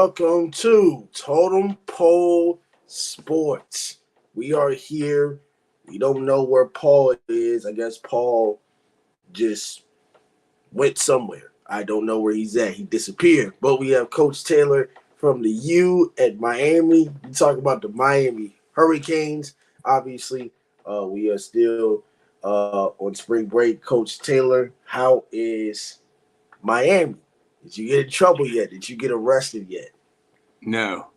Welcome to TotemPole Sports. We are here. We don't know where Paul is. I guess Paul just went somewhere. I don't know where he's at. He disappeared. But we have Coach Taylor from the U at Miami. We talk about the Miami Hurricanes. Obviously, we are still on spring break. Coach Taylor, how is Miami? Did you get in trouble yet? Did you get arrested yet? No,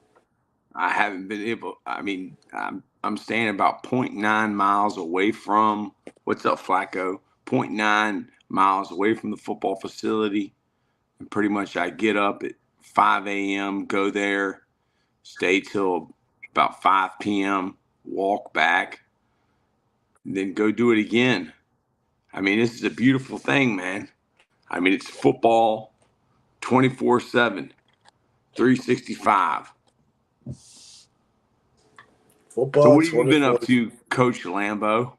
I haven't been able. I'm staying about point 0.9 miles away from what's up, Flacco? Point 0.9 miles away from the football facility, and pretty much I get up at 5 a.m., go there, stay till about 5 p.m., walk back, and then go do it again. This is a beautiful thing, man. It's football 24/7, 365. So Football what have you been 24, up to, Coach Lambo?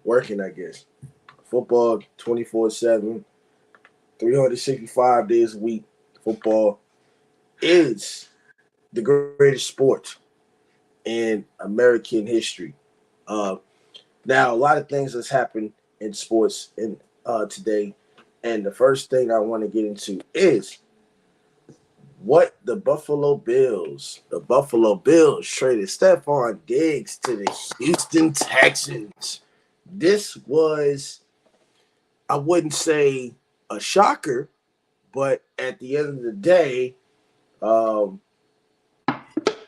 working, I guess. Football 24/7, 365 days a week. Football is the greatest sport in American history. Uh, Now, a lot of things has happened in sports today, and the first thing I want to get into is what the Buffalo Bills traded Stephon Diggs to the Houston Texans. This was, I wouldn't say a shocker, but at the end of the day, um,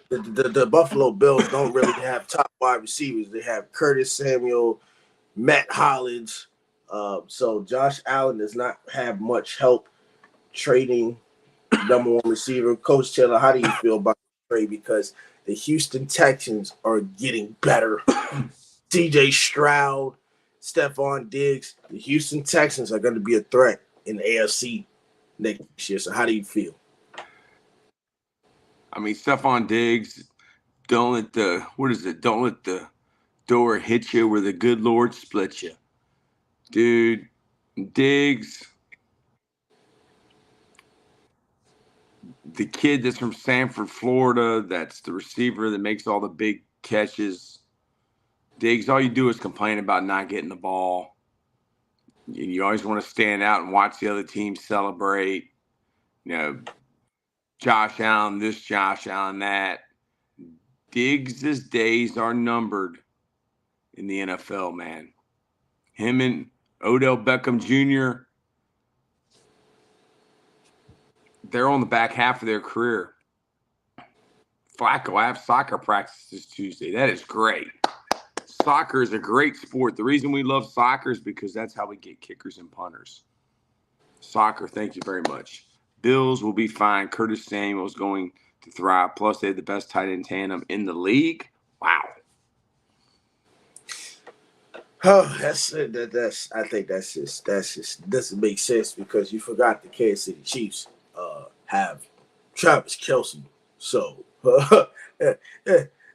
the Buffalo Bills don't really have top wide receivers. They have Curtis Samuel, Matt Hollins. So Josh Allen does not have much help trading number one receiver. Coach Taylor, how do you feel about the trade? Because the Houston Texans are getting better. CJ Stroud, Stephon Diggs, the Houston Texans are going to be a threat in the AFC next year. So how do you feel? Stephon Diggs, don't let the door hit you where the good Lord split you. Dude, Diggs, the kid that's from Sanford, Florida, that's the receiver that makes all the big catches. Diggs, all you do is complain about not getting the ball. You always want to stand out and watch the other team celebrate. Josh Allen this, Josh Allen that. Diggs' days are numbered in the NFL, man. Him and Odell Beckham Jr., they're on the back half of their career. Flacco, I have soccer practice this Tuesday. That is great. Soccer is a great sport. The reason we love soccer is because that's how we get kickers and punters. Soccer, thank you very much. Bills will be fine. Curtis Samuel is going to thrive. Plus, they have the best tight end tandem in the league. Wow. Oh, I think that's just doesn't make sense because you forgot the Kansas City Chiefs have Travis Kelce. So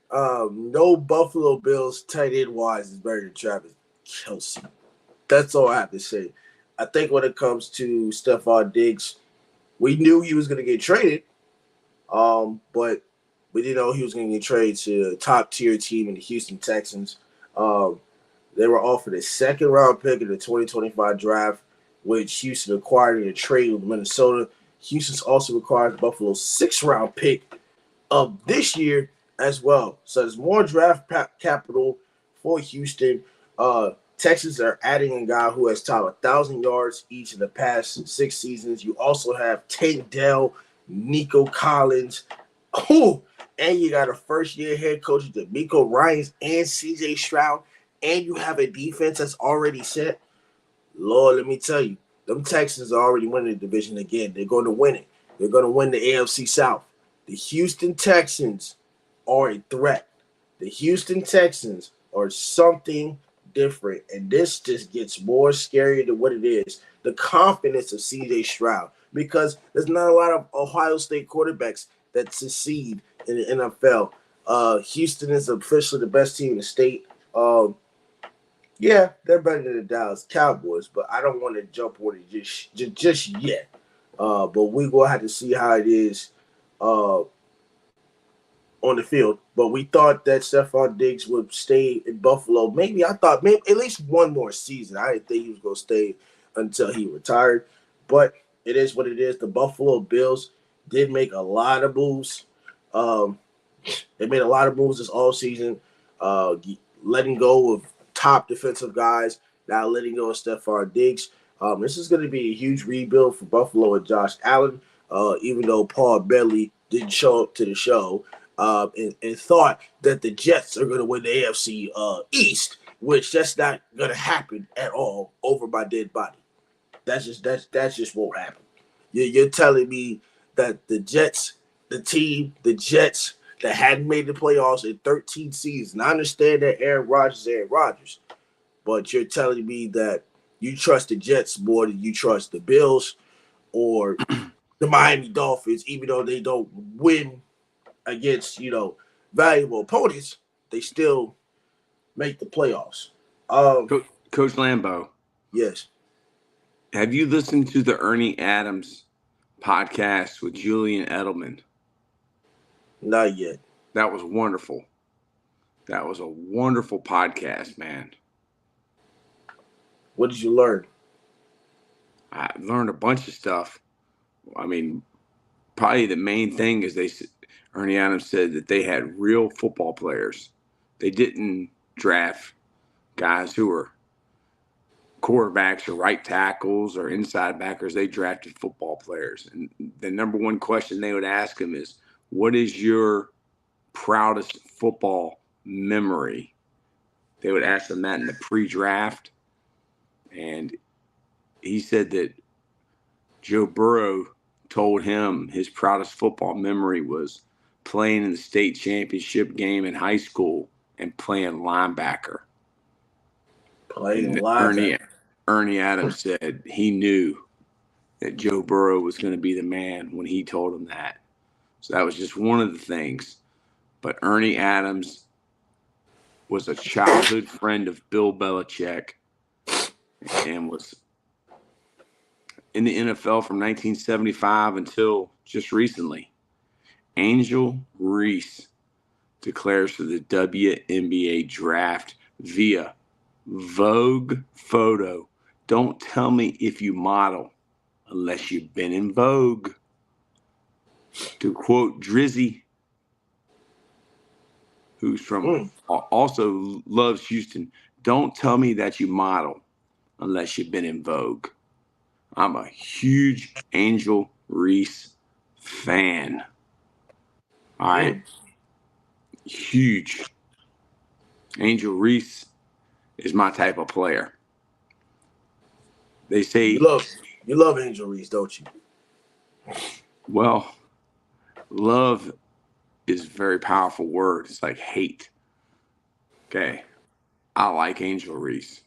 no Buffalo Bills tight end wise is better than Travis Kelce. That's all I have to say. I think when it comes to Stephon Diggs, we knew he was going to get traded, but we didn't know he was going to get traded to a top tier team in the Houston Texans. They were offered a second round pick in the 2025 draft, which Houston acquired in a trade with Minnesota. Houston's also acquired Buffalo's 6th round pick of this year as well. So there's more draft capital for Houston. Texans are adding a guy who has topped 1,000 yards each in the past 6 seasons. You also have Tank Dell, Nico Collins. Oh, and you got a first-year head coach, D'Amico Ryans and CJ Stroud. And you have a defense that's already set. Lord, let me tell you, them Texans are already winning the division again. They're going to win it. They're going to win the AFC South. The Houston Texans are a threat. The Houston Texans are something different, and this just gets more scary than what it is. The confidence of CJ Stroud, because there's not a lot of Ohio State quarterbacks that succeed in the NFL. Houston is officially the best team in the state. Yeah, they're better than the Dallas Cowboys, but I don't want to jump on it just yet. But we will have to see how it is uh, on the field. But we thought that Stephon Diggs would stay in Buffalo. Maybe I thought maybe at least one more season. I didn't think he was going to stay until he retired. But it is what it is. The Buffalo Bills did make a lot of moves. Um, they made a lot of moves this all season, letting go of top defensive guys, now letting go of Stephon Diggs. This is going to be a huge rebuild for Buffalo and Josh Allen, even though Paul Bettany didn't show up to the show and thought that the Jets are going to win the AFC East, which that's not going to happen at all over my dead body. That's just won't happen. You're telling me that the Jets, the Jets that hadn't made the playoffs in 13 seasons. I understand that Aaron Rodgers, but you're telling me that you trust the Jets more than you trust the Bills or the Miami Dolphins, even though they don't win against, valuable opponents, they still make the playoffs. Coach Lambeau, Yes, have you listened to the Ernie Adams podcast with Julian Edelman? not yet. That was wonderful. That was a wonderful podcast, man. What did you learn? I learned a bunch of stuff. I mean, probably the main thing is Ernie Adams said that they had real football players. They didn't draft guys who were quarterbacks or right tackles or inside backers. They drafted football players. And the number one question they would ask him is, what is your proudest football memory? They would ask them that in the pre-draft. And he said that Joe Burrow told him his proudest football memory was playing in the state championship game in high school and playing linebacker. Ernie Adams said he knew that Joe Burrow was going to be the man when he told him that. So that was just one of the things. But Ernie Adams was a childhood friend of Bill Belichick and was in the NFL from 1975 until just recently. Angel Reese declares for the WNBA draft via Vogue photo. Don't tell me if you model unless you've been in Vogue. To quote Drizzy, who's from also loves Houston, don't tell me that you model unless you've been in Vogue. I'm a huge Angel Reese fan. All right. Huge. Angel Reese is my type of player. They say you love Angel Reese, don't you? Well, love is a very powerful word. It's like hate. Okay. I like Angel Reese.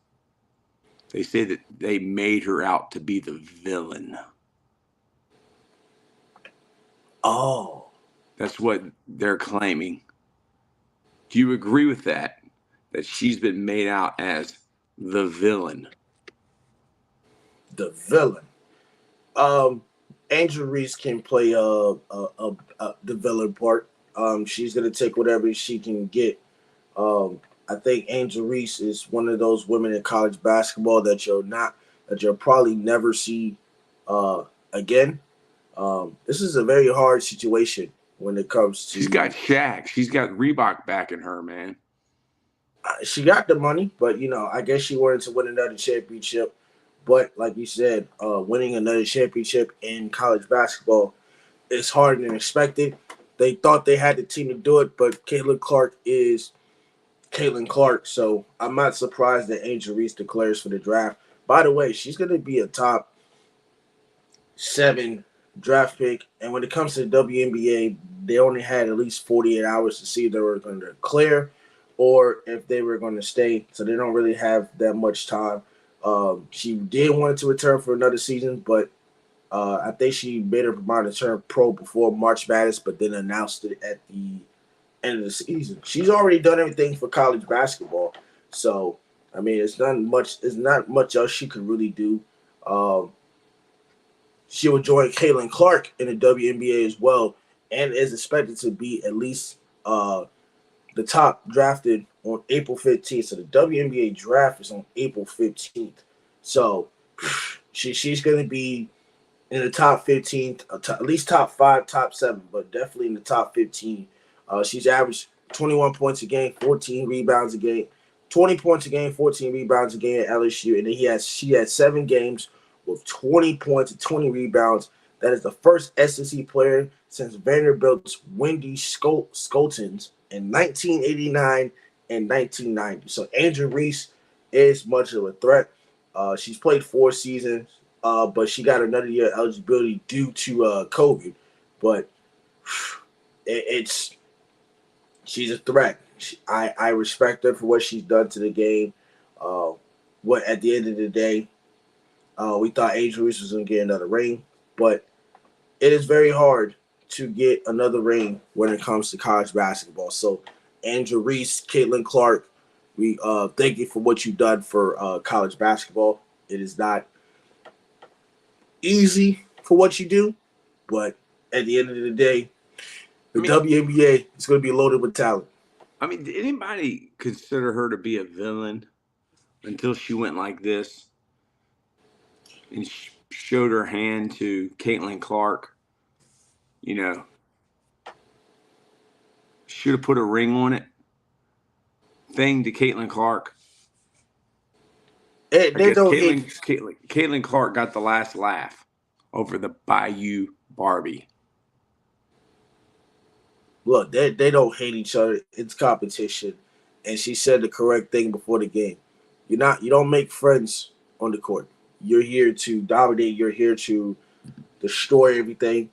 They say that they made her out to be the villain. Oh. That's what they're claiming. Do you agree with that? That she's been made out as the villain? The villain. Angel Reese can play the villain part. She's gonna take whatever she can get. I think Angel Reese is one of those women in college basketball that you'll probably never see again. This is a very hard situation when it comes to. She's got Shaq. She's got Reebok backing her, man. She got the money, but I guess she wanted to win another championship. But like you said, winning another championship in college basketball is harder than expected. They thought they had the team to do it, but Caitlin Clark is Caitlin Clark, so I'm not surprised that Angel Reese declares for the draft. By the way, she's going to be a top 7 draft pick, and when it comes to the WNBA, they only had at least 48 hours to see if they were going to declare or if they were going to stay, so they don't really have that much time. She did want to return for another season, but I think she made her mind to turn pro before March Madness, but then announced it at the end of the season. She's already done everything for college basketball, so I mean, it's not much else she could really do. She will join Caitlin Clark in the WNBA as well, and is expected to be at least the top drafted on April 15th. So the WNBA draft is on April 15th. So she's going to be in the top 15, at least top five, top seven, but definitely in the top 15. She's averaged 21 points a game, 14 rebounds a game, 20 points a game, 14 rebounds a game at LSU. And then she had 7 games with 20 points and 20 rebounds. That is the first SEC player since Vanderbilt's Wendy Skoltons in 1989 and 1990. So Angel Reese is much of a threat. She's played 4 seasons, but she got another year eligibility due to COVID. But it's she's a threat. I respect her for what she's done to the game. What at the end of the day, we thought Angel Reese was going to get another ring, but it is very hard to get another ring when it comes to college basketball. So, Angel Reese, Caitlin Clark, we thank you for what you've done for college basketball. It is not easy for what you do, but at the end of the day, the WNBA is going to be loaded with talent. I mean, did anybody consider her to be a villain until she went like this and showed her hand to Caitlin Clark? You know, should have put a ring on it. Thing to Caitlin Clark. They don't Caitlin Clark got the last laugh over the Bayou Barbie. Look, they don't hate each other. It's competition, and she said the correct thing before the game. You don't make friends on the court. You're here to dominate. You're here to destroy everything,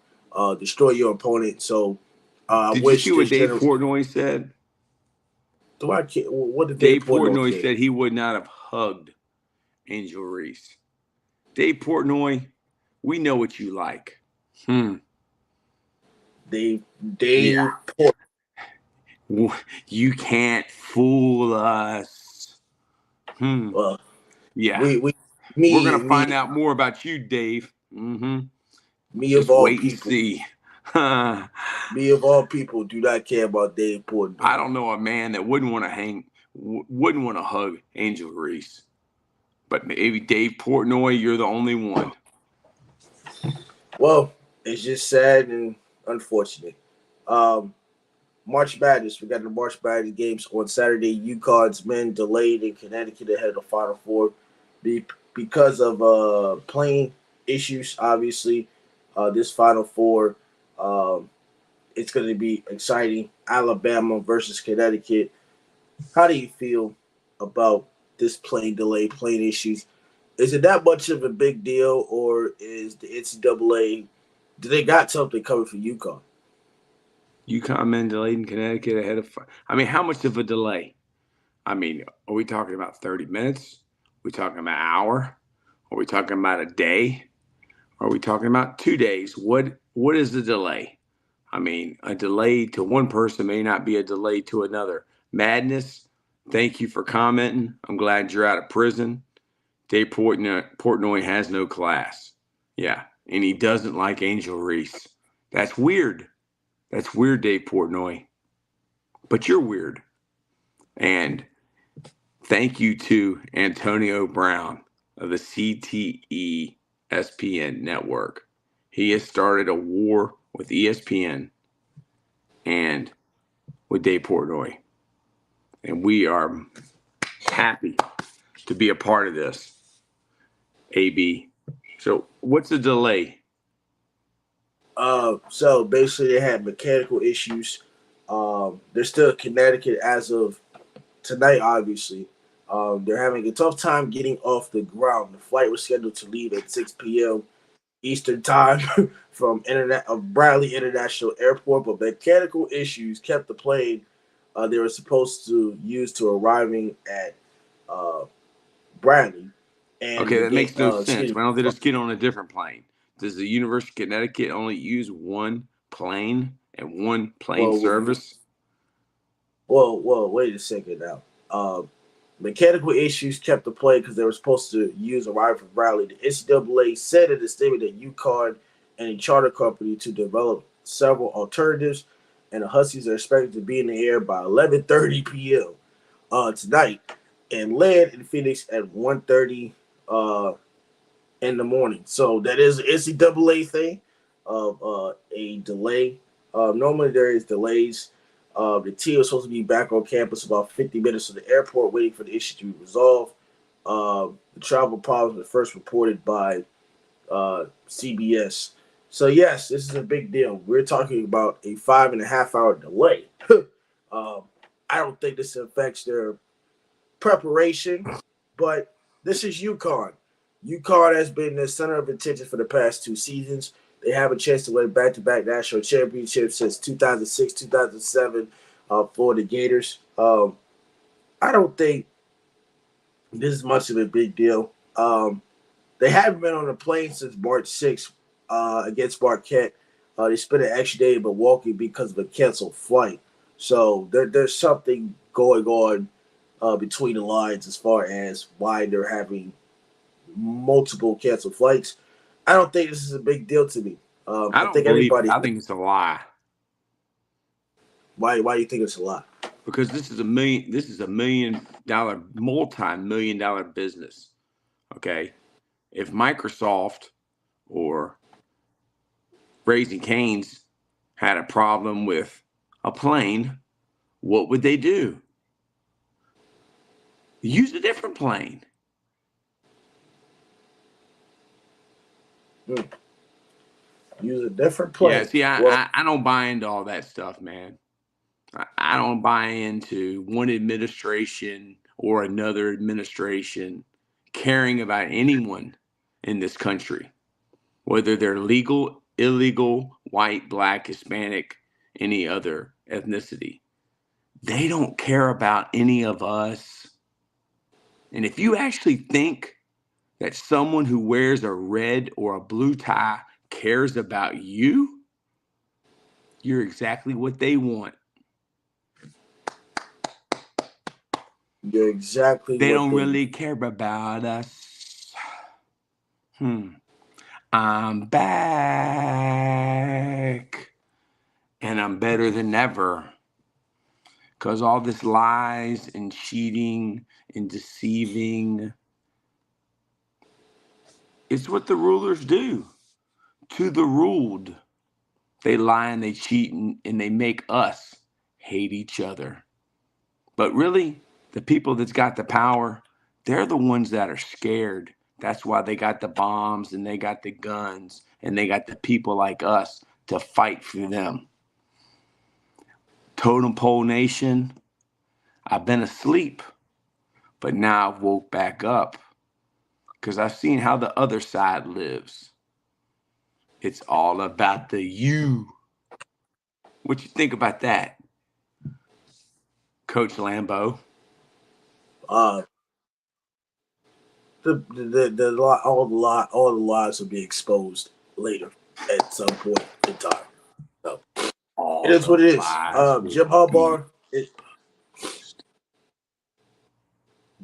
destroy your opponent. So, did you see what Dave Portnoy said? What did Dave Portnoy said? He would not have hugged Angel Reese. Dave Portnoy, we know what you like. Dave yeah. You can't fool us. Well, yeah. We're going to find out more about you, Dave. Me Just of all wait people. And see. Me of all people do not care about Dave Portnoy. I don't know a man that wouldn't want to hug Angel Reese. But maybe Dave Portnoy, you're the only one. Well, it's just sad and unfortunate. March Madness. We got the March Madness games on Saturday. UConn's men delayed in Connecticut ahead of the Final Four because of plane issues. Obviously, this Final Four, it's going to be exciting. Alabama versus Connecticut. How do you feel about this plane delay, plane issues? Is it that much of a big deal, or is the NCAA, do they got something coming for UConn? UConn men delayed in Connecticut ahead of. I mean, how much of a delay? I mean, are we talking about 30 minutes? Are we talking about an hour? Are we talking about a day? Are we talking about 2 days? What is the delay? I mean, a delay to one person may not be a delay to another. Madness, thank you for commenting. I'm glad you're out of prison. Dave Portnoy has no class. Yeah, and he doesn't like Angel Reese. That's weird. That's weird, Dave Portnoy. But you're weird. And thank you to Antonio Brown of the CTE ESPN network. He has started a war with ESPN and with Dave Portnoy. And we are happy to be a part of this, AB. So what's the delay? So basically they had mechanical issues. They're still in Connecticut as of tonight, obviously. They're having a tough time getting off the ground. The flight was scheduled to leave at 6 p.m. Eastern time from Bradley International Airport, but mechanical issues kept the plane they were supposed to use to arriving at Bradley. And okay, that makes no sense. Why don't they just get on a different plane? Does the University of Connecticut only use one plane and one plane service? Well, wait a second now. Mechanical issues kept the play because they were supposed to use a ride from Bradley. The NCAA said in a statement that UConn and a charter company to develop several alternatives, and the Huskies are expected to be in the air by 11:30 p.m. Tonight, and land in Phoenix at 1:30 in the morning. So that is an NCAA thing of a delay. Normally there is delays. The team was supposed to be back on campus about 50 minutes from the airport, waiting for the issue to be resolved. The travel problems were first reported by CBS. So yes, this is a big deal. We're talking about a 5.5 hour delay. um, I don't think this affects their preparation, but this is UConn. UConn has been the center of attention for the past 2 seasons. They have a chance to win back-to-back national championships since 2006, 2007 for the Gators. I don't think this is much of a big deal. They haven't been on a plane since March 6th against Marquette. They spent an extra day in Milwaukee because of a canceled flight. So there's something going on between the lines as far as why they're having multiple canceled flights. I don't think this is a big deal to me. I I don't think believe it. everybody. I think it's a lie. Why do you think it's a lot? Because this is $1 million, multi-million-dollar business. Okay. If Microsoft or Raising Cane's had a problem with a plane, what would they do? Use a different plane. Use a different Yeah, plane. see, Well, I don't buy into all that stuff, man. I don't buy into one administration or another administration caring about anyone in this country, whether they're legal, illegal, white, black, Hispanic, any other ethnicity. They don't care about any of us. And if you actually think that someone who wears a red or a blue tie cares about you, you're exactly what they want. you're exactly They what don't they. really care about us. I'm back. And I'm better than ever. Because all this lies and cheating and deceiving, it's what the rulers do to the ruled. They lie and they cheat and they make us hate each other. But really, the people that's got the power, they're the ones that are scared. That's why they got the bombs and they got the guns and they got the people like us to fight for them. Totem Pole Nation, I've been asleep, but now I've woke back up because I've seen how the other side lives. It's all about the you. What you think about that, Coach Lambeau? Uh, all the lies will be exposed later at some point in time. So it All is the what it is. lies will Jim be Harbaugh.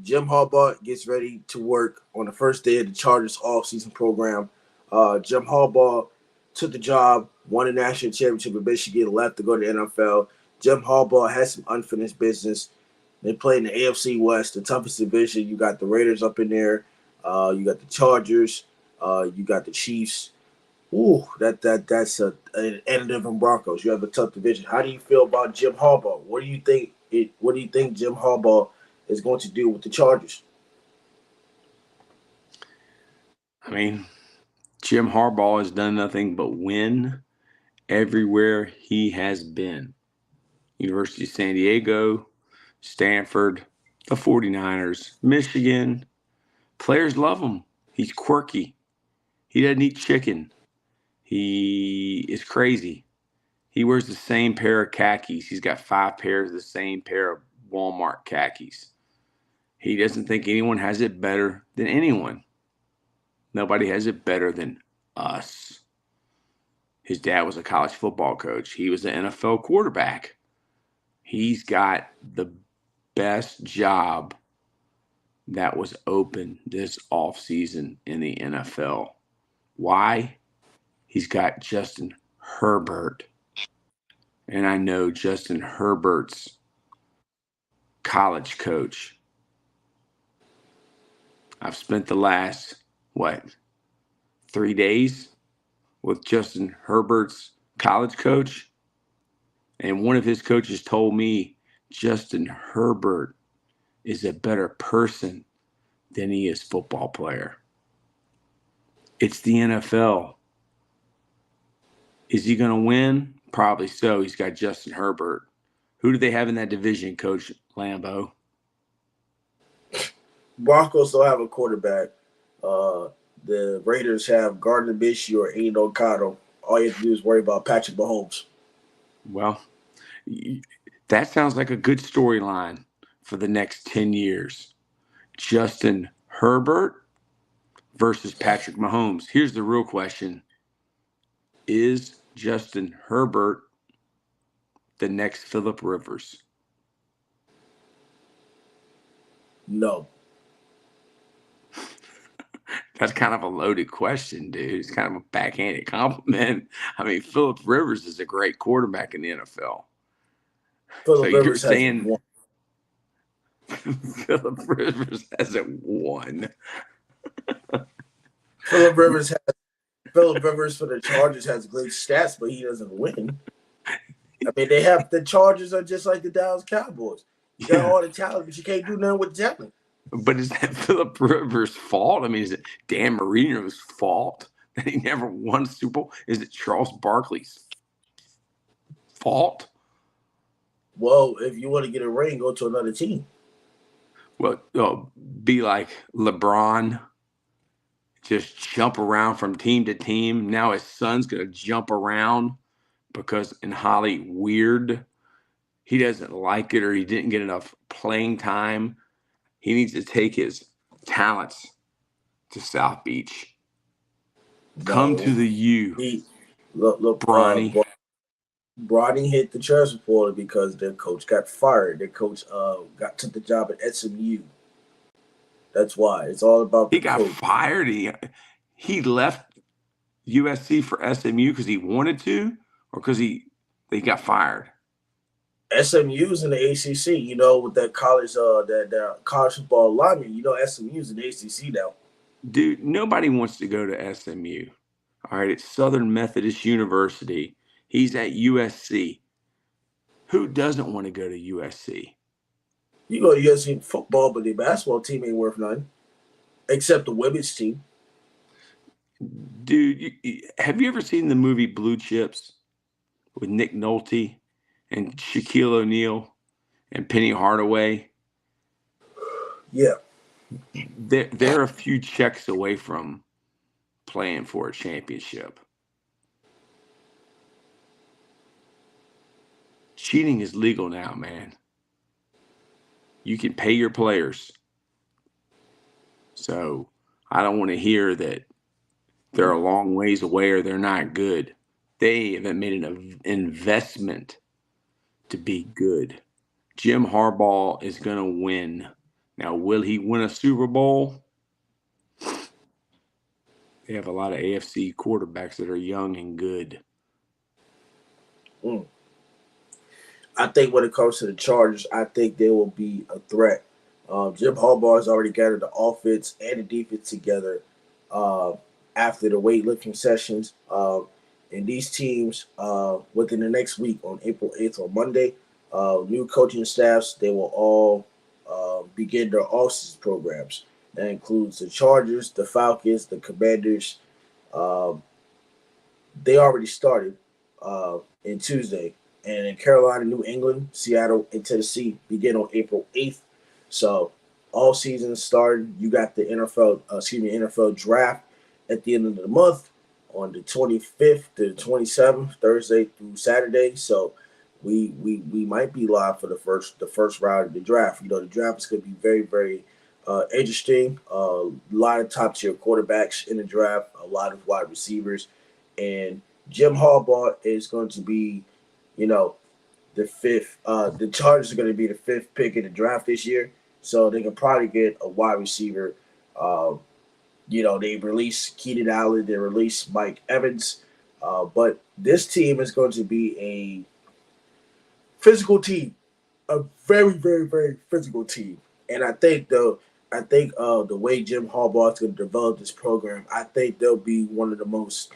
Jim Harbaugh gets ready to work on the first day of the Chargers off-season program. Jim Harbaugh took the job, won a national championship in Michigan, left to go to the NFL. Jim Harbaugh has some unfinished business. They play in the AFC West, the toughest division. You got the Raiders up in there. You got the Chargers. You got the Chiefs. Ooh, that's and Denver Broncos. You have a tough division. How do you feel about Jim Harbaugh? What do you think Jim Harbaugh is going to do with the Chargers? I mean, Jim Harbaugh has done nothing but win everywhere he has been. University of San Diego, Stanford, the 49ers, Michigan. Players love him. He's quirky. He doesn't eat chicken. He is crazy. He wears the same pair of khakis. He's got 5 pairs of the same pair of Walmart khakis. He doesn't think anyone has it better than anyone. Nobody has it better than us. His dad was a college football coach. He was an NFL quarterback. He's got the best job that was open this offseason in the NFL. Why? He's got Justin Herbert. And I know Justin Herbert's college coach. I've spent the last, 3 days with Justin Herbert's college coach. And one of his coaches told me Justin Herbert is a better person than he is football player. It's the NFL. Is he going to win? Probably so. He's got Justin Herbert. Who do they have in that division, Coach Lambeau? Broncos don't have a quarterback. The Raiders have Gardner Minshew or Aiden O'Connell. All you have to do is worry about Patrick Mahomes. Well, that sounds like a good storyline for the next 10 years. Justin Herbert versus Patrick Mahomes. Here's the real question. Is Justin Herbert the next Phillip Rivers? No. That's kind of a loaded question, dude. It's kind of a backhanded compliment. I mean, Phillip Rivers is a great quarterback in the NFL. Phillip Rivers saying won. Phillip Rivers hasn't won. Phillip Rivers for the Chargers has great stats, but he doesn't win. I mean, the Chargers are just like the Dallas Cowboys. You got all the talent, but you can't do nothing with the talent. But is that Phillip Rivers' fault? I mean, is it Dan Marino's fault that he never won a Super Bowl? Is it Charles Barkley's fault? Well, if you want to get a ring, go to another team. Well, be like LeBron, just jump around from team to team. Now his son's going to jump around because in Hollywood, he doesn't like it or he didn't get enough playing time. He needs to take his talents to South Beach. Come to the U. Bronny. Bronny hit the transfer portal because their coach got fired. Their coach took the job at SMU. That's why. It's all about the coach. He got fired. He left USC for SMU because he wanted to or because they got fired? SMU's in the ACC, you know, with that college that college football alignment. You know, SMU's in the ACC now. Dude, nobody wants to go to SMU. All right, it's Southern Methodist University. He's at USC. Who doesn't want to go to USC? You go to USC football, but the basketball team ain't worth nothing, except the women's team. Dude, have you ever seen the movie Blue Chips with Nick Nolte and Shaquille O'Neal and Penny Hardaway? Yeah. They're a few checks away from playing for a championship. Cheating is legal now, man. You can pay your players. So I don't want to hear that they're a long ways away or they're not good. They haven't made an investment to be good. Jim Harbaugh is going to win. Now, will he win a Super Bowl? They have a lot of AFC quarterbacks that are young and good. I think when it comes to the Chargers, I think they will be a threat. Jim Harbaugh has already gathered the offense and the defense together after the weightlifting sessions. And these teams, within the next week, on April 8th on Monday, new coaching staffs, they will all begin their off-season programs. That includes the Chargers, the Falcons, the Commanders. They already started in Tuesday. And in Carolina, New England, Seattle, and Tennessee begin on April 8th. So all seasons started. You got the NFL draft at the end of the month on the 25th to the 27th, Thursday through Saturday. So we might be live for the first round of the draft. You know, the draft is going to be very, very interesting. A lot of top tier quarterbacks in the draft, a lot of wide receivers, and Jim Harbaugh is going to be, you know, the fifth. The Chargers are going to be the fifth pick in the draft this year. so they can probably get a wide receiver. Um, they release Keenan Allen, they release Mike Evans, but this team is going to be a physical team, a very, very, very physical team. And I think the way Jim Harbaugh is going to develop this program, I think they'll be one of the most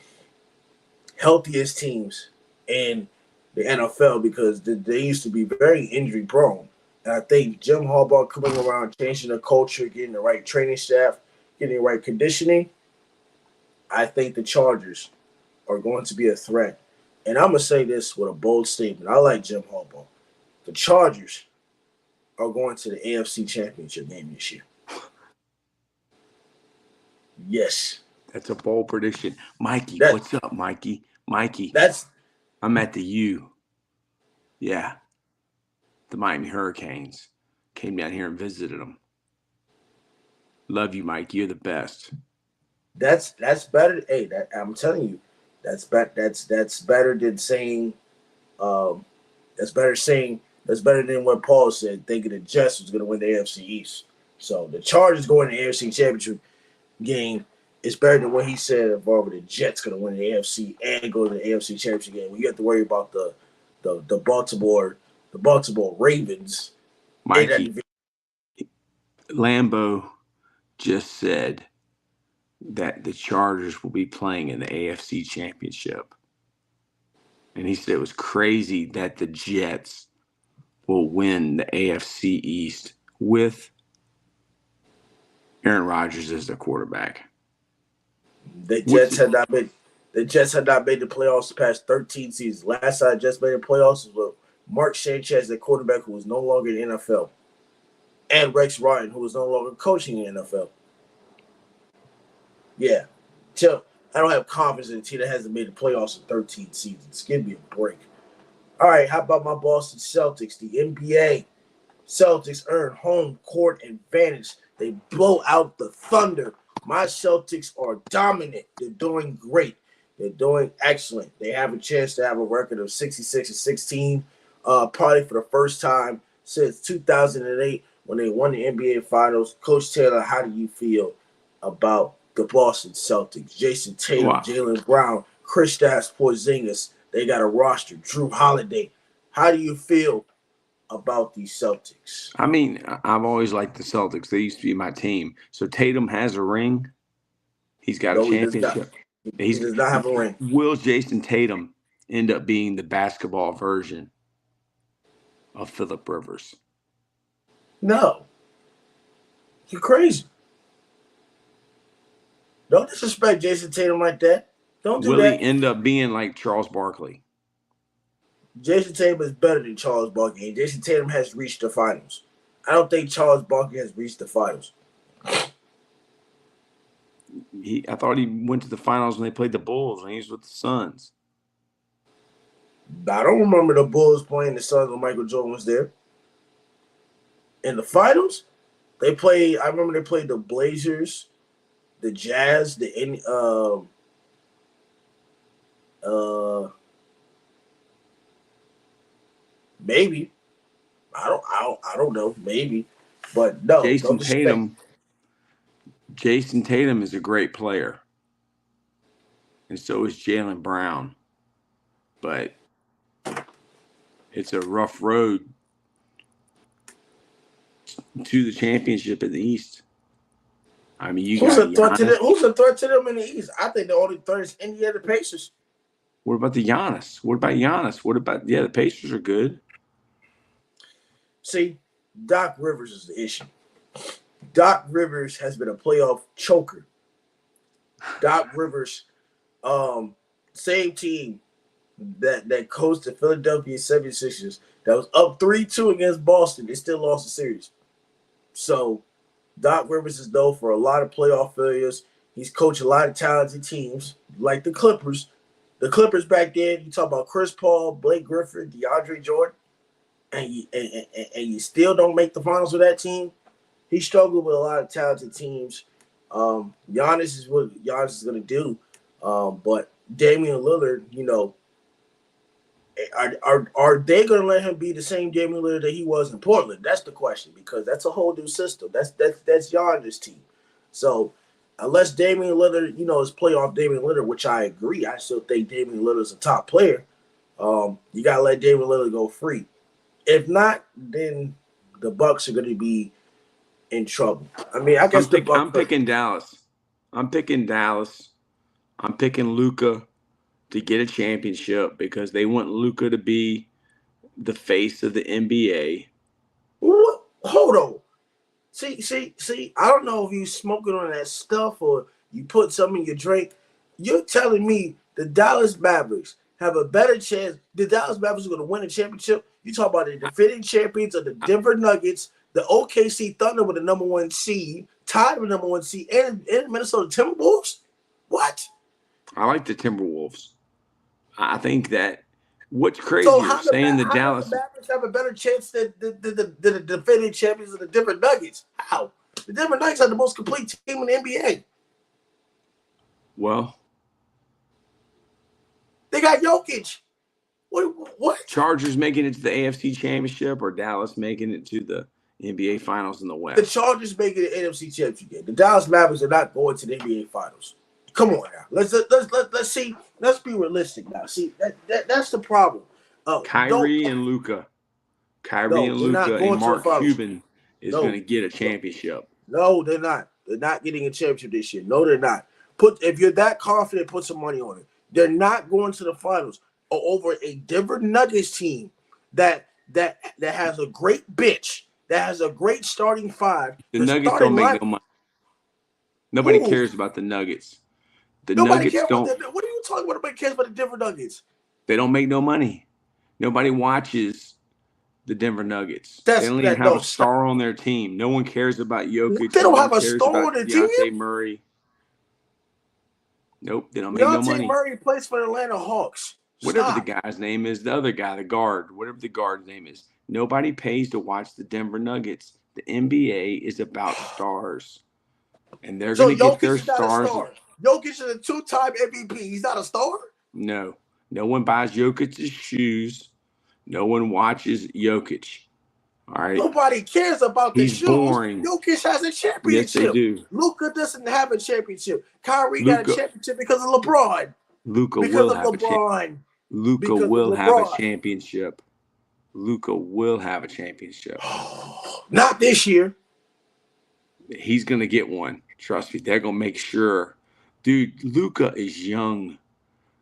healthiest teams in the NFL because they used to be very injury prone. And I think Jim Harbaugh coming around, changing the culture, getting the right training staff, getting the right conditioning, I think the Chargers are going to be a threat. And I'm going to say this with a bold statement. I like Jim Harbaugh. The Chargers are going to the AFC Championship game this year. Yes. That's a bold prediction. Mikey, That what's up, Mikey? Mikey, that's I'm at the U. Yeah. The Miami Hurricanes came down here and visited them. Love you, Mike. You're the best. that's better. Hey, I'm telling you, that's better than saying um that's better than what Paul said, thinking the Jets was gonna win the AFC East. So the Chargers going to the AFC Championship game is better than what he said involving the Jets going to win the AFC and go to the AFC Championship game. When you have to worry about the Baltimore Ravens in that Mikey, division. Lambeau just said that the Chargers will be playing in the AFC Championship. And he said it was crazy that the Jets will win the AFC East with Aaron Rodgers as their quarterback. The Jets had not made the playoffs the past 13 seasons. Last time the Jets made the playoffs was with Mark Sanchez, the quarterback who was no longer in the NFL, and Rex Ryan, who was no longer coaching in the NFL. Yeah. So I don't have confidence in a team that hasn't made the playoffs in 13 seasons. Give me a break. All right, how about my Boston Celtics? The NBA Celtics earn home court advantage. They blow out the Thunder. My Celtics are dominant. They're doing great. They're doing excellent. They have a chance to have a record of 66-16, probably for the first time since 2008 when they won the NBA Finals. Coach Taylor, how do you feel about the Boston Celtics? Jason Tatum, Wow. Jaylen Brown, Kristaps Porzingis. They got a roster. Drew Holiday. How do you feel about the Celtics? I mean, I've always liked the Celtics. They used to be my team. So Tatum has a ring. He's got a No, he does not. championship. He does not have a ring. Will Jason Tatum end up being the basketball version of Phillip Rivers? No. You're crazy. Don't disrespect Jason Tatum like that. Don't do Will he that. end up being like Charles Barkley? Jason Tatum is better than Charles Barkley, and Jason Tatum has reached the finals. I don't think Charles Barkley has reached the finals. I thought he went to the finals when they played the Bulls and he was with the Suns. I don't remember the Bulls playing the Suns when Michael Jordan was there. In the finals, I remember they played the Blazers, the Jazz, maybe. I don't know. Maybe. But no, don't disrespect. Jason Tatum is a great player. And so is Jaylen Brown. But it's a rough road to the championship in the East. I mean, Who's a threat to them in the East? I think the only threat is Indiana Pacers. What about the Giannis? The Pacers are good. See, Doc Rivers is the issue. Doc Rivers has been a playoff choker. Doc Rivers, same team that coached the Philadelphia 76ers that was up 3-2 against Boston. They still lost the series. So Doc Rivers is known for a lot of playoff failures. He's coached a lot of talented teams, like the Clippers. The Clippers back then, you talk about Chris Paul, Blake Griffin, DeAndre Jordan, and you still don't make the finals with that team. He struggled with a lot of talented teams. Giannis is what Giannis is going to do. But Damian Lillard, Are they going to let him be the same Damian Lillard that he was in Portland? That's the question, because that's a whole new system. That's Giannis' team. So unless Damian Lillard, is playoff Damian Lillard, which I agree, I still think Damian Lillard's a top player. You gotta let Damian Lillard go free. If not, then the Bucks are going to be in trouble. I mean, I guess I'm picking Dallas. I'm picking Dallas. I'm picking Luka to get a championship because they want Luka to be the face of the NBA. What? Hold on. See. I don't know if you smoking on that stuff or you put some in your drink. You're telling me the Dallas Mavericks have a better chance. The Dallas Mavericks are going to win a championship. You talk about the defending champions of the Denver Nuggets, the OKC Thunder with the number 1 seed, tied with the number 1 seed, and Minnesota Timberwolves. What? I like the Timberwolves. I think that what's So crazier, saying the how Dallas. does the Mavericks have a better chance than the defending champions of the Denver Nuggets? How? The Denver Nuggets are the most complete team in the NBA. Well, they got Jokic. What? Chargers making it to the AFC Championship or Dallas making it to the NBA Finals in the West? The Chargers making the NFC Championship game. The Dallas Mavericks are not going to the NBA Finals. Come on now. Let's see. Let's be realistic now. See that's the problem. Kyrie and Luka. Kyrie and Luka and Mark Cuban is going to get a championship. No, they're not. They're not getting a championship this year. No, they're not. If you're that confident, put some money on it. They're not going to the finals over a Denver Nuggets team that has a great bench, that has a great starting five. The Nuggets don't make no money. Nobody cares about the Nuggets. Nobody cares about that. What are you talking about? Nobody cares about the Denver Nuggets. They don't make no money. Nobody watches the Denver Nuggets. They don't even have a star on their team. No one cares about Jokic. They don't have a star on their team. Murray. Nope, they don't make no money. Murray plays for the Atlanta Hawks. Whatever the guy's name is, the other guy, the guard, whatever the guard's name is. Nobody pays to watch the Denver Nuggets. The NBA is about stars. And they're going to get their stars. Jokic is a 2-time MVP. He's not a star? No. No one buys Jokic's shoes. No one watches Jokic. All right. Nobody cares about the shoes. He's boring. Jokic has a championship. Yes, they do. Luka doesn't have a championship. Kyrie got a championship because of LeBron. Luka will have a championship. Luka will have a championship. Luka will have a championship. Not this year. He's going to get one. Trust me. They're going to make sure. Dude, Luka is young.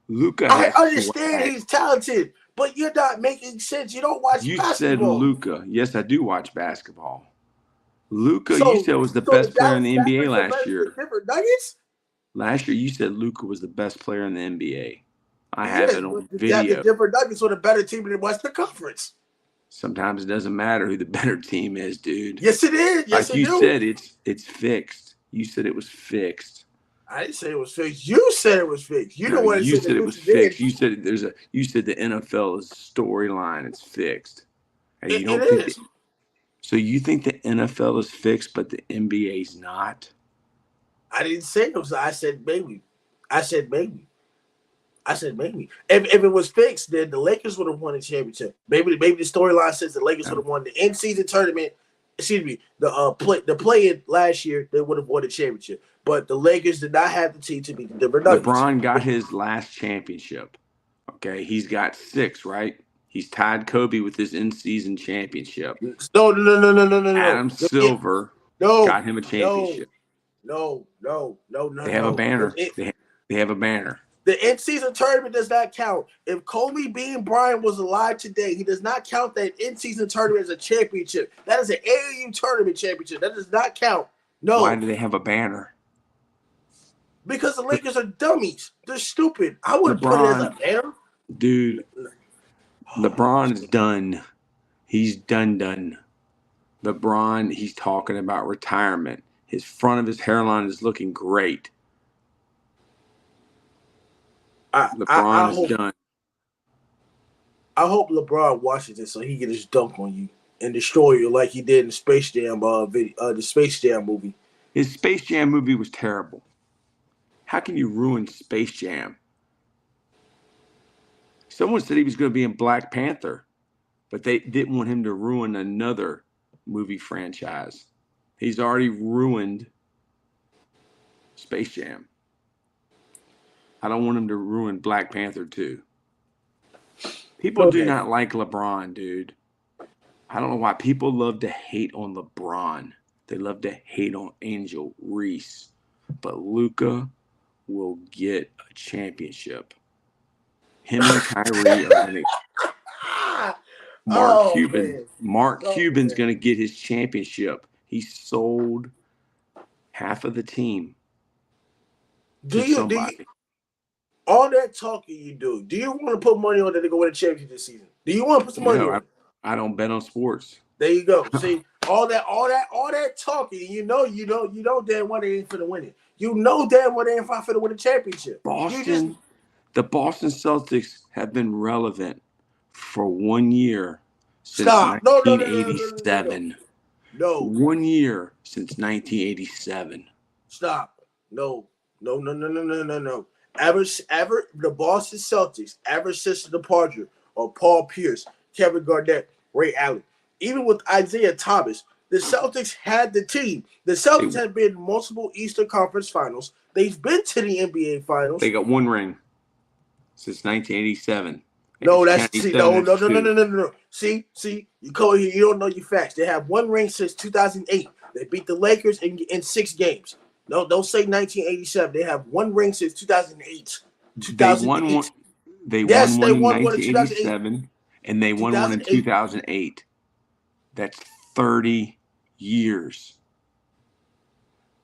Luka has I understand he's talented, but you're not making sense. You don't watch basketball. You said Luka. Yes, I do watch basketball. Luka, you said was the best player in the NBA last year. Different Nuggets? Last year, you said Luka was the best player in the NBA. I have it on video. The Denver Nuggets were the better team in the Western Conference. Sometimes it doesn't matter who the better team is, dude. Yes, it is. Yes, like you said, it's fixed. You said it was fixed. I didn't say it was fixed. You said it was fixed. You know what you said it was fixed. You said you said the NFL is storyline. It's fixed. And you don't think so you think the NFL is fixed, but the NBA's not? I didn't say it was. I said maybe. If it was fixed, then the Lakers would have won the championship. Maybe the storyline says the Lakers would have won the in-season tournament. Excuse me, the play-in last year, they would have won the championship. But the Lakers did not have the team to beat the Denver Nuggets. LeBron got his last championship. Okay, he's got 6, right? He's tied Kobe with his in-season championship. No. Adam Silver got him a championship. No. They have a banner. They have a banner. The in-season tournament does not count. If Kobe Bean Bryant was alive today, he does not count that in-season tournament as a championship. That is an AAU tournament championship. That does not count. No. Why do they have a banner? Because the Lakers are dummies. They're stupid. I wouldn't put it as a banner. Dude, LeBron is done. He's done. LeBron, he's talking about retirement. His front of his hairline is looking great. LeBron is done. I hope LeBron watches it so he can just dunk on you and destroy you like he did in Space Jam the Space Jam movie. His Space Jam movie was terrible. How can you ruin Space Jam? Someone said he was going to be in Black Panther, but they didn't want him to ruin another movie franchise. He's already ruined Space Jam. I don't want him to ruin Black Panther too. People do Okay. not like LeBron, dude. I don't know why people love to hate on LeBron. They love to hate on Angel Reese. But Luka will get a championship. Him and Kyrie are going to. Oh man. Mark Oh Cuban's man. going to get his championship. He sold half of the team Do to you somebody. all that talking you do you want to put money on that to go win a championship this season? Do you want to put some money No, on it? I don't bet on sports. There you go. See, all that talking, you know damn well they ain't finna win it. You know damn well they ain't finna win a championship. The Boston Celtics have been relevant for 1 year since Stop. No. 1987. No. 1 year since 1987. Stop. No. Ever the Boston Celtics, ever since the departure of Paul Pierce, Kevin Garnett, Ray Allen, even with Isaiah Thomas, the Celtics had the team. The Celtics have been in multiple Eastern Conference Finals. They've been to the NBA Finals. They got one ring since 1987. No, no. See, you come here, you don't know your facts. They have one ring since 2008. They beat the Lakers in 6 games. No, don't say 1987. They have one ring since 2008. 2008. They Yes, won one in one in 1987, and they won one in 2008. That's 30 years.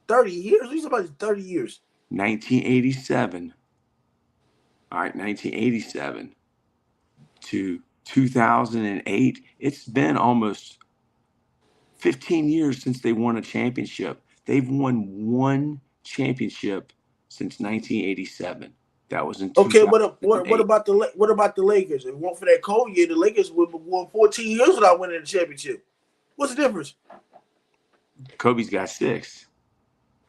30 years? What are you talking about 30 years? 1987. All right, 1987 to 2008. It's been almost 15 years since they won a championship. They've won one championship since 1987. That was in 2008. Okay, what about the Lakers? If it weren't for that cold year, the Lakers would have won 14 years without winning the championship. What's the difference? Kobe's got 6.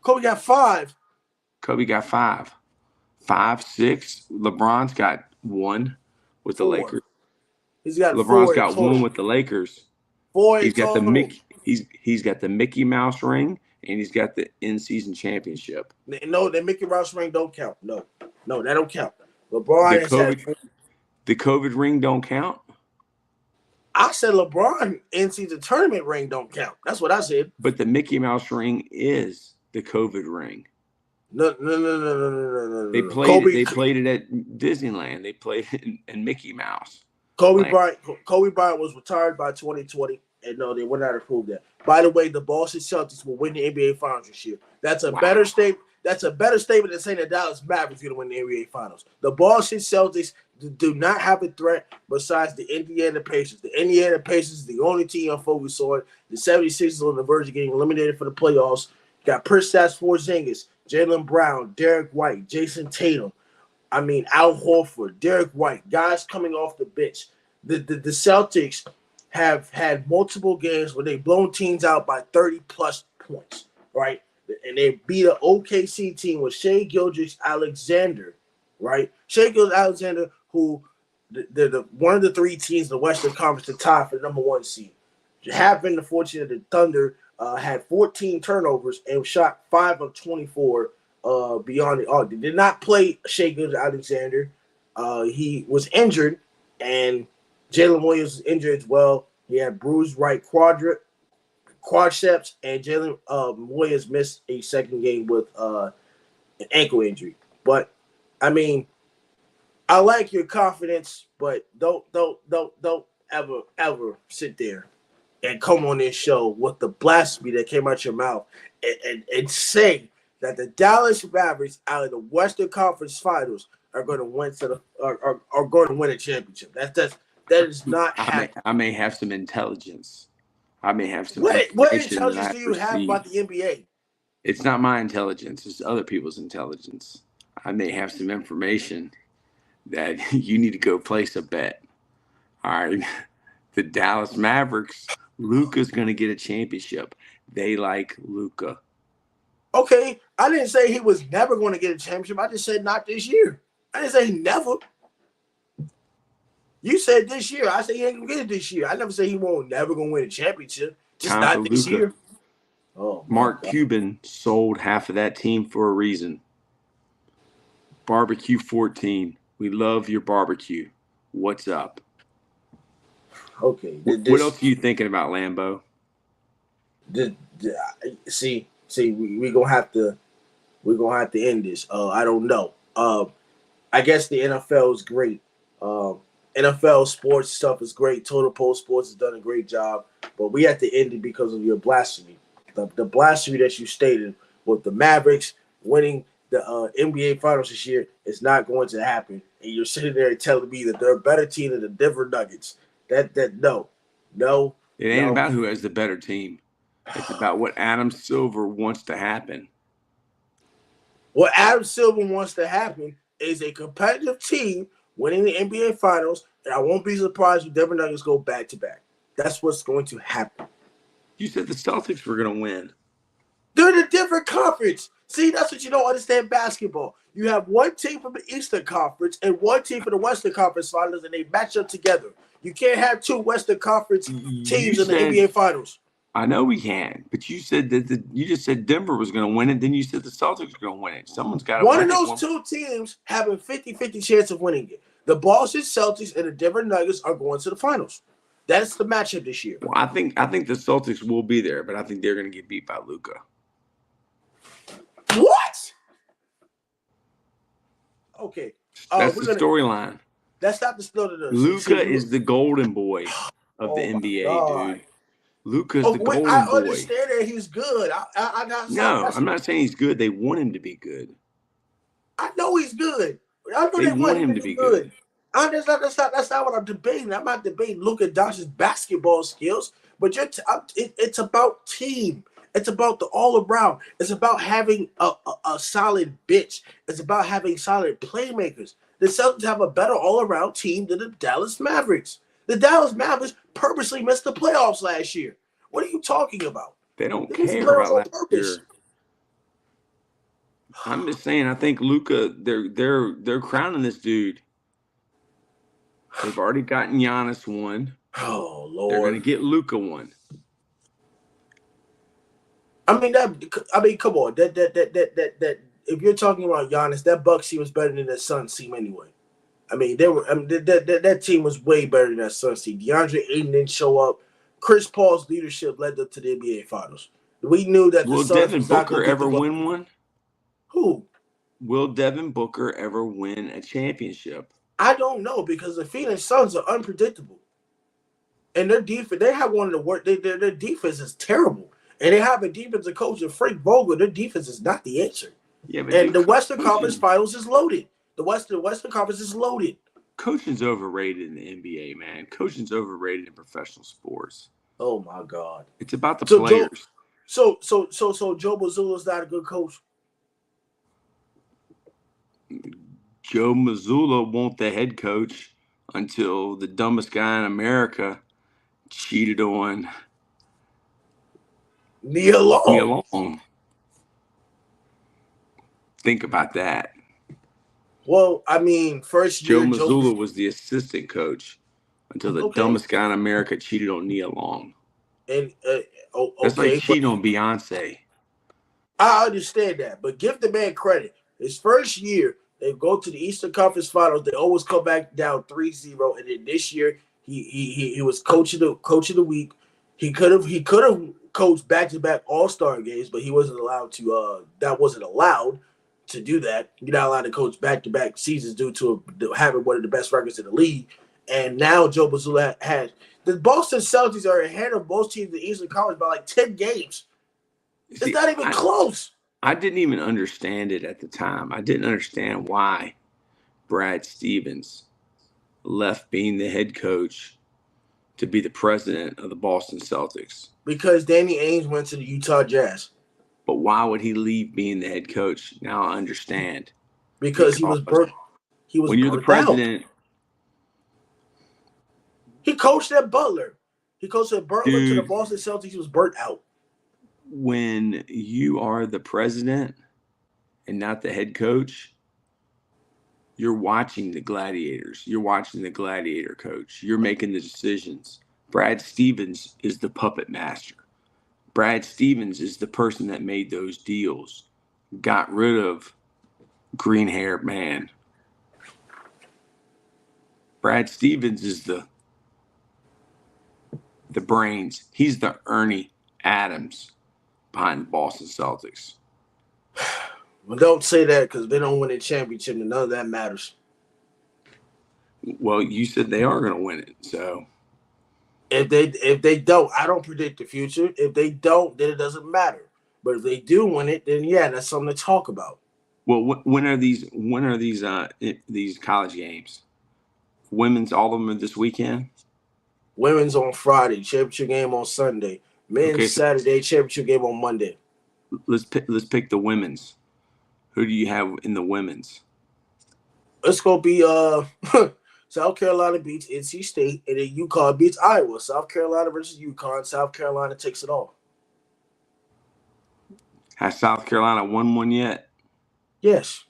Kobe got 5. Kobe got 5. 5, 6. LeBron's got 1 with the 4. Lakers. He's got LeBron's 4 got 1 with the Lakers. 4 He's got he's got the Mickey Mouse ring, and he's got the in-season championship. No, that Mickey Mouse ring don't count. No, that don't count. LeBron the COVID ring don't count. I said LeBron in-season tournament ring don't count. That's what I said. But the Mickey Mouse ring is the COVID ring. No. They played it at Disneyland. They played it in Mickey Mouse. Kobe Bryant was retired by 2020, and no, they would not approve that. By the way, the Boston Celtics will win the NBA Finals this year. That's a better statement. That's a better statement than saying the Dallas Mavericks are going to win the NBA Finals. The Boston Celtics do not have a threat besides the Indiana Pacers. The Indiana Pacers is the only team I'm focused on. The 76ers are on the verge of getting eliminated for the playoffs. Got Kristaps Porzingis, Jaylen Brown, Derek White, Jason Tatum. Al Horford, Derek White, guys coming off the bench. The Celtics have had multiple games where they've blown teams out by 30-plus points, right? And they beat an OKC team with Shai Gilgeous-Alexander, right? Shai Gilgeous-Alexander, who the one of the 3 teams in the Western Conference to tie for the number 1 seed. Have been the fortune that the Thunder had 14 turnovers and shot 5 of 24 beyond the arc. They did not play Shai Gilgeous-Alexander. He was injured, and Jalen Williams was injured as well. He had bruised right quadriceps, and Jalen Williams missed a second game with an ankle injury. But I like your confidence, but don't ever sit there and come on this show with the blasphemy that came out your mouth and say that the Dallas Mavericks out of the Western Conference Finals are going to win are going to win a championship. That is not happening. I may have some intelligence. I may have some. What intelligence do you have about the NBA? It's not my intelligence. It's other people's intelligence. I may have some information that you need to go place a bet. All right. The Dallas Mavericks, Luka's going to get a championship. They like Luka. Okay. I didn't say he was never going to get a championship. I just said not this year. I didn't say never. You said this year. I said he ain't gonna get it this year. I never said he won't never gonna win a championship. Just Time for not this Luca. year. Oh my Mark God. Cuban sold half of that team for a reason. Barbecue 14. We love your barbecue. What's up? Okay. What else are you thinking about, Lambo? See, we're gonna have to end this. I don't know. I guess the NFL is great. Um, NFL sports stuff is great. TotemPole Sports has done a great job, but we have to end it because of your blasphemy. The blasphemy that you stated with the Mavericks winning the NBA Finals this year is not going to happen, and you're sitting there telling me that they're a better team than the Denver Nuggets. No, no, It ain't no. about who has the better team. It's about what Adam Silver wants to happen. What Adam Silver wants to happen is a competitive team winning the NBA Finals, and I won't be surprised if Denver Nuggets go back to back. That's what's going to happen. You said the Celtics were going to win. They're in a different conference. See, that's what you don't understand basketball. You have one team from the Eastern Conference and one team from the Western Conference Finals, and they match up together. You can't have two Western Conference You teams in the said, NBA Finals. I know we can, but you said that you just said Denver was going to win it. Then you said the Celtics were going to win it. Someone's got to One win of it. those two teams have a 50-50 chance of winning it. The Boston Celtics and the Denver Nuggets are going to the finals. That's the matchup this year. Well, I think the Celtics will be there, but I think they're going to get beat by Luka. What? Okay. That's the storyline. That's not the storyline. Luka is the golden boy of the NBA, dude. Luka's the golden boy. I understand that he's good. I'm not saying he's good. They want him to be good. I know he's good. I know they want him to be good. That's not what I'm debating. I'm not debating Luka Doncic's basketball skills, but it's about team. It's about the all around. It's about having a solid bench. It's about having solid playmakers. The Celtics have a better all around team than the Dallas Mavericks. The Dallas Mavericks purposely missed the playoffs last year. What are you talking about? They don't care about last year. I'm just saying. I think Luka. They're crowning this dude. They've already gotten Giannis one. Oh Lord! They're going to get Luka one. Come on. That. If you're talking about Giannis, that Bucks team was better than that Suns team anyway. That team was way better than that Suns team. DeAndre Ayton didn't show up. Chris Paul's leadership led them to the NBA Finals. We knew that. Will Devin Booker ever win one? Who? Will Devin Booker ever win a championship? I don't know because the Phoenix Suns are unpredictable, and their defense. They have one of the worst. Their defense is terrible, and they have a defensive coach, Frank Vogel. Their defense is not the answer. Yeah, but and the Western Conference Finals is loaded. The Western Conference is loaded. Coaching's overrated in the NBA, man. Coaching's overrated in professional sports. Oh my God! It's about the players. So Joe Mazzulla's not a good coach. Joe Mazzulla won't the head coach until the dumbest guy in America cheated on Nia Long. Think about that. Well, first year Joe Mazzulla was the assistant coach until the dumbest guy in America cheated on Nia Long. And that's like cheating on Beyonce. I understand that, but give the man credit. His first year, they go to the Eastern Conference Finals. They always come back down 3-0, and then this year he was coach of the week. He could have coached back-to-back All-Star games, but he wasn't allowed to. That wasn't allowed to do that. You're not allowed to coach back-to-back seasons due to having one of the best records in the league. And now Joe Mazzulla has the Boston Celtics are ahead of most teams in the Eastern Conference by like 10 games. It's not even close. I didn't even understand it at the time. I didn't understand why Brad Stevens left being the head coach to be the president of the Boston Celtics. Because Danny Ainge went to the Utah Jazz. But why would he leave being the head coach? Now I understand. Because he was burnt. When you're the president. He coached at Butler. He coached at Butler to the Boston Celtics. He was burnt out. When you are the president and not the head coach, You're watching the gladiators. You're watching the gladiator coach. You're making the decisions. Brad Stevens is the puppet master. Brad Stevens is the person that made those deals, got rid of green haired man. Brad Stevens is the brains. He's the Ernie Adams behind the Boston Celtics. Well, don't say that because they don't win a championship and none of that matters. Well, you said they are going to win it, so if they don't, I don't predict the future. If they don't, then it doesn't matter. But if they do win it, then yeah, that's something to talk about. Well, when are these college games? Women's, all of them are this weekend. Women's on Friday, championship game on Sunday. Men's Saturday, championship game on Monday. Let's pick the women's. Who do you have in the women's? It's gonna be South Carolina beats NC State, and then UConn beats Iowa. South Carolina versus UConn. South Carolina takes it all. Has South Carolina won one yet? Yes.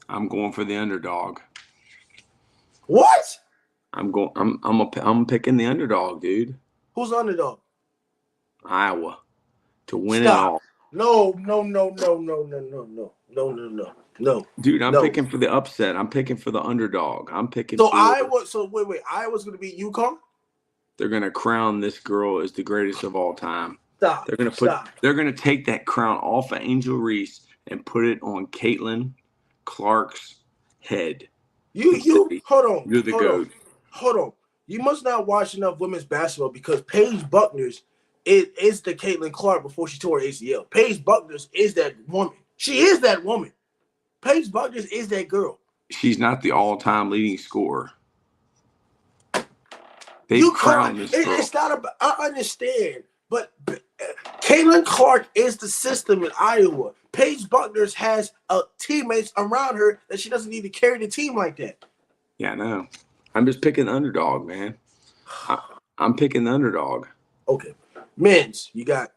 I'm going for the underdog. What? I'm picking the underdog, dude. Who's the underdog? Iowa to win it all. No. Dude, I'm picking for the upset. I'm picking for the underdog. I'm picking. So Iowa. So wait. Iowa's going to beat UConn. They're going to crown this girl as the greatest of all time. Stop. They're going to They're going to take that crown off of Angel Reese and put it on Caitlin Clark's head. You hold on. You're the GOAT. Hold on. You must not watch enough women's basketball because Paige Buckner's is the Caitlin Clark before she tore her ACL. Paige Buckner's is that woman. She is that woman. Paige Buckner's is that girl. She's not the all-time leading scorer. They crowned this girl. It's not about. I understand, but Caitlin Clark is the system in Iowa. Paige Buckner's has teammates around her that she doesn't need to carry the team like that. Yeah, I know. I'm just picking the underdog, man. I'm picking the underdog. Okay. Men's, you got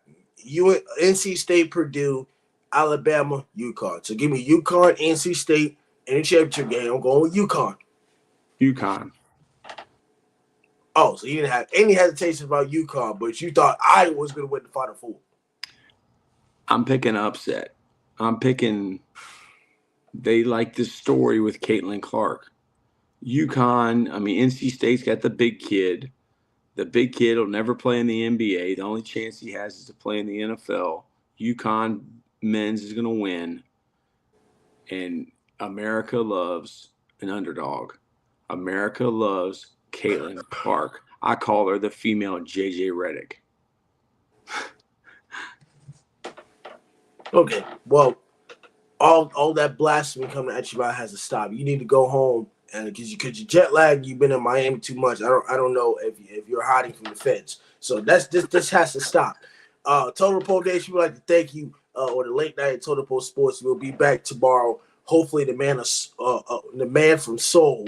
NC State, Purdue, Alabama, UConn. So give me UConn, NC State, in the championship game. I'm going with UConn. UConn. Oh, so you didn't have any hesitation about UConn, but you thought Iowa was going to win the Final Four. I'm picking upset. I'm picking they like this story with Caitlin Clark. UConn, NC State's got the big kid. The big kid will never play in the NBA. The only chance he has is to play in the NFL. UConn men's is going to win. And America loves an underdog. America loves Caitlin Clark. I call her the female JJ Redick. Okay, well, all that blasphemy coming at you about has to stop. You need to go home, and because you jet lag, you've been in Miami too much. I don't know if you're hiding from the feds. So this has to stop. TotemPole Nation, we'd like to thank you on the late night TotemPole Sports. We'll be back tomorrow. Hopefully, the man from Seoul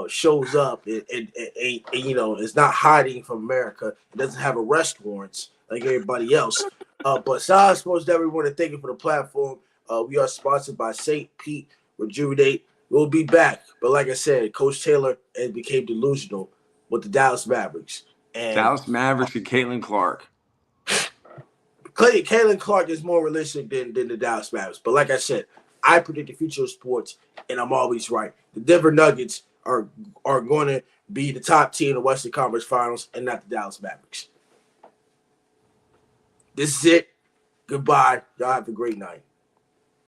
shows up and is not hiding from America. It doesn't have arrest warrants like everybody else. But Side Sports, that we want to thank you for the platform. We are sponsored by St. Pete Rejuvenate. We'll be back. But like I said, Coach Taylor became delusional with the Dallas Mavericks. And Dallas Mavericks and Caitlin Clark. Caitlin Clark is more realistic than the Dallas Mavericks. But like I said, I predict the future of sports, and I'm always right. The Denver Nuggets are going to be the top team in the Western Conference Finals and not the Dallas Mavericks. This is it. Goodbye. Y'all have a great night.